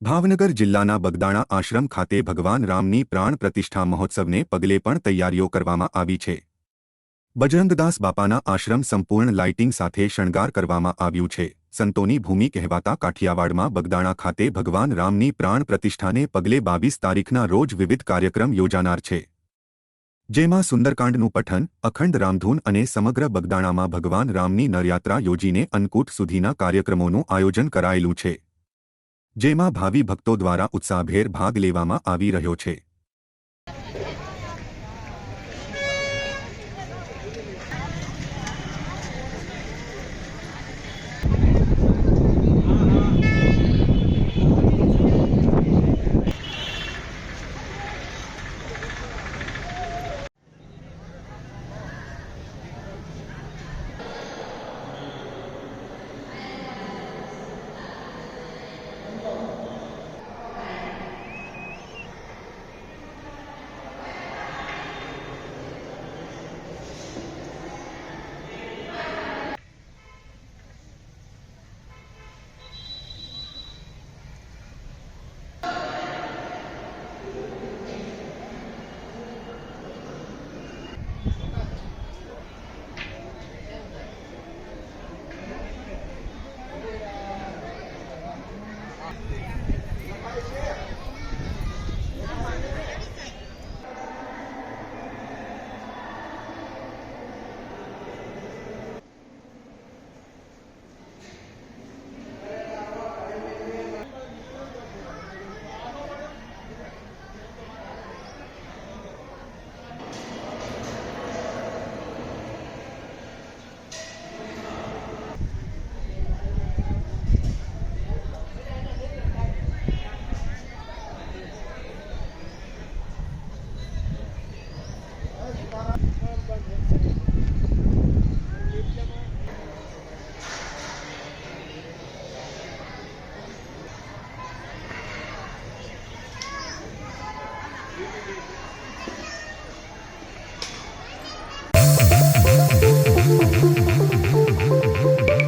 ભાવનગર જિલ્લાના બગદાણા આશ્રમ ખાતે ભગવાન રામની પ્રાણ પ્રતિષ્ઠા મહોત્સવને પગલે પણ તૈયારીઓ કરવામાં આવી છે। બજરંગદાસ બાપાના આશ્રમ સંપૂર્ણ લાઇટિંગ સાથે શણગાર કરવામાં આવ્યું છે। સંતોની ભૂમિ કહેવાતા કાઠિયાવાડમાં બગદાણા ખાતે ભગવાન રામની પ્રાણ પ્રતિષ્ઠાને પગલે 22 તારીખના રોજ વિવિધ કાર્યક્રમ યોજાનાર છે, જેમાં સુંદરકાંડનું પઠન, અખંડ રામધૂન અને સમગ્ર બગદાણામાં ભગવાન રામની નરયાત્રા યોજીને અન્નકૂટ સુધીના કાર્યક્રમોનું આયોજન કરાયેલું છે, જેમાં ભાવિ ભક્તો દ્વારા ઉત્સાહભેર ભાગ લેવામાં આવી રહ્યો છે।